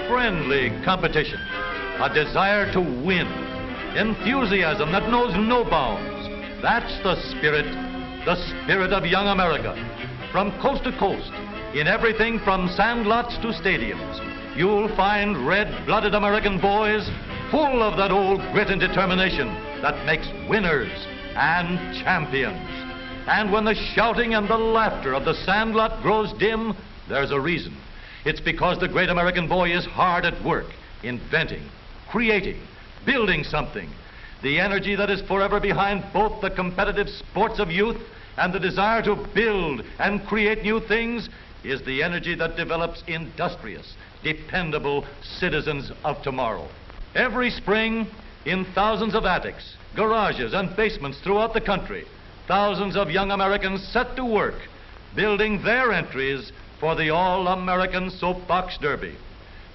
Friendly competition, a desire to win, enthusiasm that knows no bounds. That's the spirit of young America. From coast to coast, in everything from sandlots to stadiums, you'll find red-blooded American boys full of that old grit and determination that makes winners and champions. And when the shouting and the laughter of the sandlot grows dim, there's a reason. It's because the great American boy is hard at work, inventing, creating, building something. The energy that is forever behind both the competitive sports of youth and the desire to build and create new things is the energy that develops industrious, dependable citizens of tomorrow. Every spring, in thousands of attics, garages, and basements throughout the country, thousands of young Americans set to work building their entries for the All-American Soapbox Derby.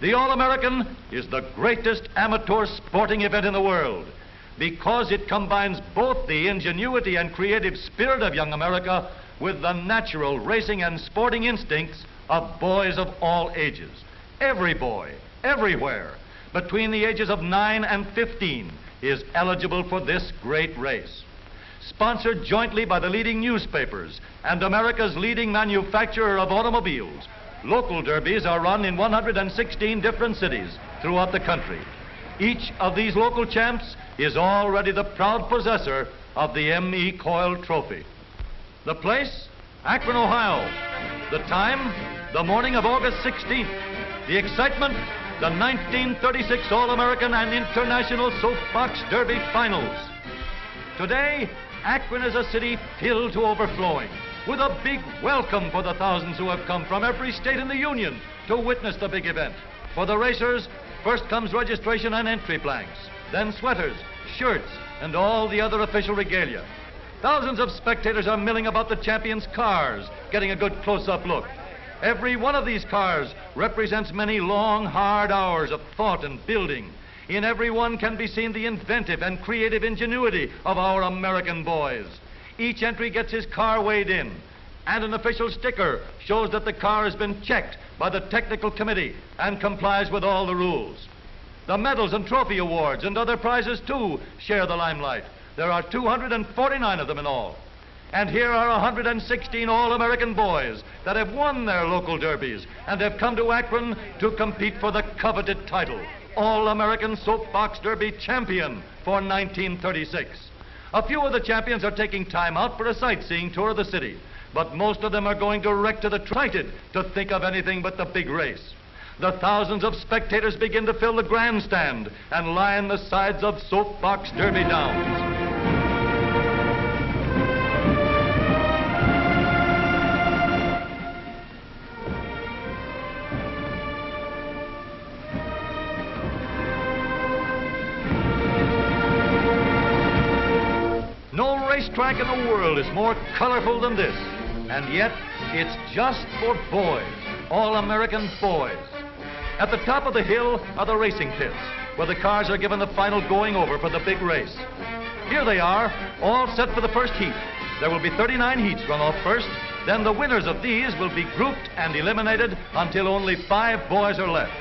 The All-American is the greatest amateur sporting event in the world because it combines both the ingenuity and creative spirit of young America with the natural racing and sporting instincts of boys of all ages. Every boy, everywhere, between the ages of 9 and 15 is eligible for this great race. Sponsored jointly by the leading newspapers and America's leading manufacturer of automobiles, local derbies are run in 116 different cities throughout the country. Each of these local champs is already the proud possessor of the M.E. Coyle Trophy. The place? Akron, Ohio. The time? The morning of August 16th. The excitement? The 1936 All-American and International Soapbox Derby Finals. Today, Akron is a city filled to overflowing, with a big welcome for the thousands who have come from every state in the Union to witness the big event. For the racers, first comes registration and entry blanks, then sweaters, shirts, and all the other official regalia. Thousands of spectators are milling about the champions' cars, getting a good close-up look. Every one of these cars represents many long, hard hours of thought and building. In every one can be seen the inventive and creative ingenuity of our American boys. Each entry gets his car weighed in, and an official sticker shows that the car has been checked by the technical committee and complies with all the rules. The medals and trophy awards and other prizes, too, share the limelight. There are 249 of them in all. And here are 116 All-American boys that have won their local derbies and have come to Akron to compete for the coveted title, All-American Soapbox Derby Champion for 1936. A few of the champions are taking time out for a sightseeing tour of the city, but most of them are going direct to the excited to think of anything but the big race. The thousands of spectators begin to fill the grandstand and line the sides of Soapbox Derby Downs. No racetrack in the world is more colorful than this, and yet it's just for boys, all-American boys. At the top of the hill are the racing pits, where the cars are given the final going over for the big race. Here they are, all set for the first heat. There will be 39 heats run off first, then the winners of these will be grouped and eliminated until only 5 boys are left.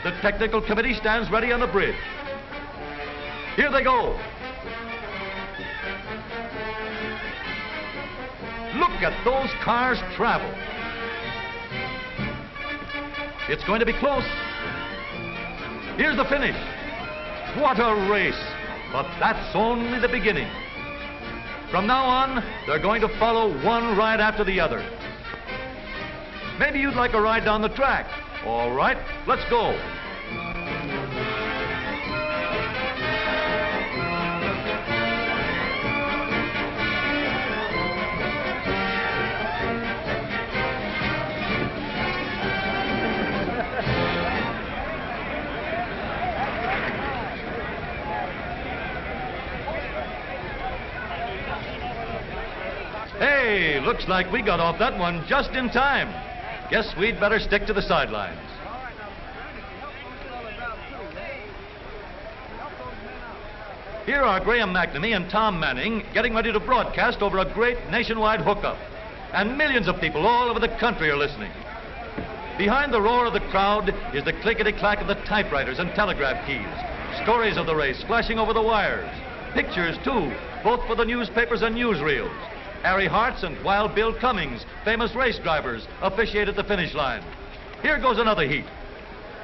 The technical committee stands ready on the bridge. Here they go. Look at those cars travel. It's going to be close. Here's the finish. What a race, but that's only the beginning. From now on, they're going to follow one ride after the other. Maybe you'd like a ride down the track. All right, let's go. Hey, looks like we got off that one just in time. Guess we'd better stick to the sidelines. Here are Graham McNamee and Tom Manning getting ready to broadcast over a great nationwide hookup. And millions of people all over the country are listening. Behind the roar of the crowd is the clickety-clack of the typewriters and telegraph keys. Stories of the race flashing over the wires. Pictures, too, both for the newspapers and newsreels. Harry Hartz and Wild Bill Cummings, famous race drivers, officiated the finish line. Here goes another heat.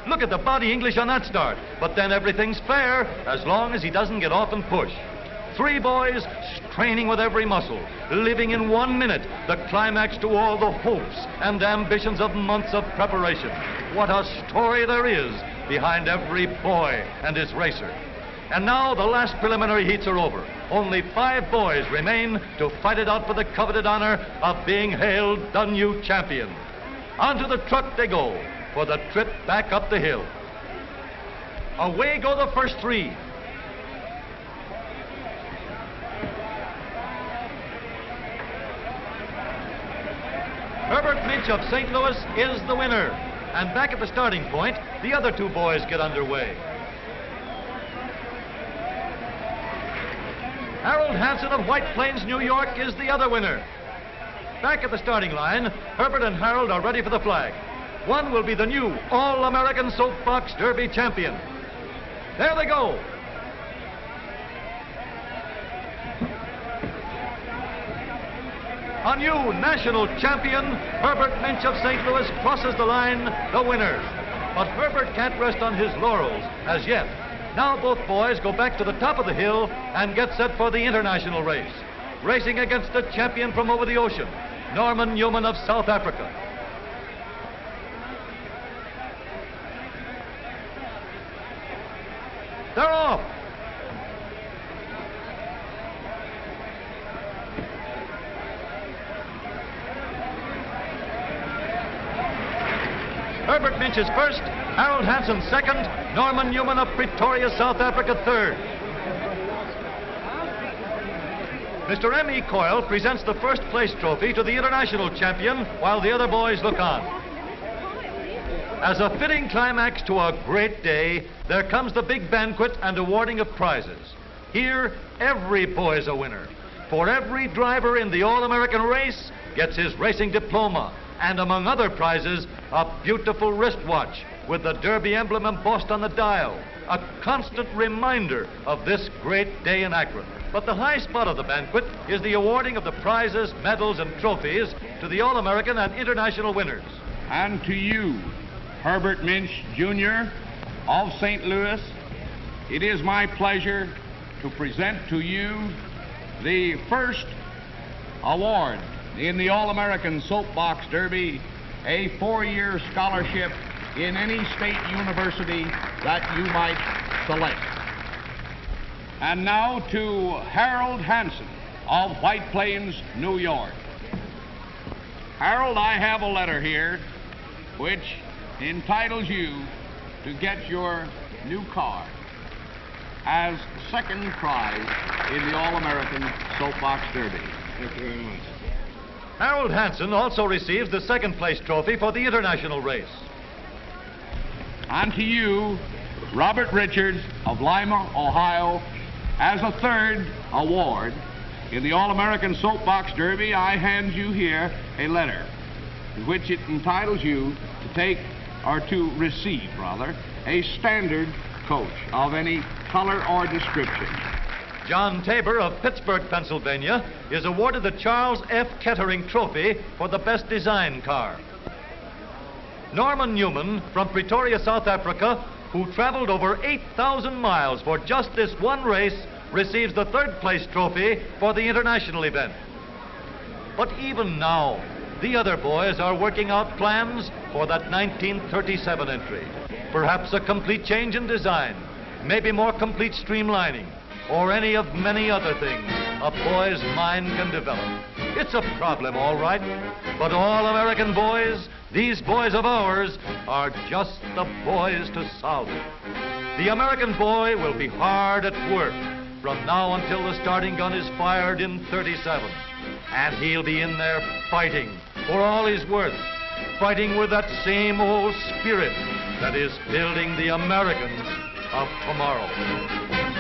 Look at the body English on that start. But then everything's fair as long as he doesn't get off and push. Three boys straining with every muscle, living in 1 minute the climax to all the hopes and ambitions of months of preparation. What a story there is behind every boy and his racer. And now the last preliminary heats are over. Only 5 boys remain to fight it out for the coveted honor of being hailed the new champion. Onto the truck they go for the trip back up the hill. Away go the first 3. Herbert Minch of St. Louis is the winner. And back at the starting point, the other 2 boys get underway. Harold Hansen of White Plains, New York is the other winner. Back at the starting line, Herbert and Harold are ready for the flag. One will be the new All-American Soapbox Derby champion. There they go. A new national champion, Herbert Minch of St. Louis, crosses the line, the winner. But Herbert can't rest on his laurels as yet. Now both boys go back to the top of the hill and get set for the international race. Racing against the champion from over the ocean, Norman Newman of South Africa. They're off. Herbert Minch is first, Harold Hansen second, Norman Newman of Pretoria, South Africa third. Mr. M.E. Coyle presents the first place trophy to the international champion while the other boys look on. As a fitting climax to a great day, there comes the big banquet and awarding of prizes. Here, every boy's a winner. For every driver in the All-American race gets his racing diploma, and among other prizes, a beautiful wristwatch with the Derby emblem embossed on the dial, a constant reminder of this great day in Akron. But the high spot of the banquet is the awarding of the prizes, medals, and trophies to the All-American and international winners. And to you, Herbert Minch, Jr. of St. Louis, it is my pleasure to present to you the first award in the All-American Soapbox Derby, a 4-year scholarship in any state university that you might select. And now to Harold Hansen of White Plains, New York. Harold, I have a letter here which entitles you to get your new car as second prize in the All-American Soapbox Derby. Thank you very much. Harold Hansen also receives the second place trophy for the international race. And to you, Robert Richards of Lima, Ohio, as a third award in the All-American Soapbox Derby, I hand you here a letter in which it entitles you to take, or to receive, rather, a standard coach of any color or description. John Tabor of Pittsburgh, Pennsylvania, is awarded the Charles F. Kettering Trophy for the best design car. Norman Newman from Pretoria, South Africa, who traveled over 8,000 miles for just this one race, receives the third place trophy for the international event. But even now, the other boys are working out plans for that 1937 entry. Perhaps a complete change in design, maybe more complete streamlining, or any of many other things a boy's mind can develop. It's a problem, all right, but all American boys, these boys of ours, are just the boys to solve it. The American boy will be hard at work from now until the starting gun is fired in 37. And he'll be in there fighting for all he's worth, fighting with that same old spirit that is building the Americans of tomorrow.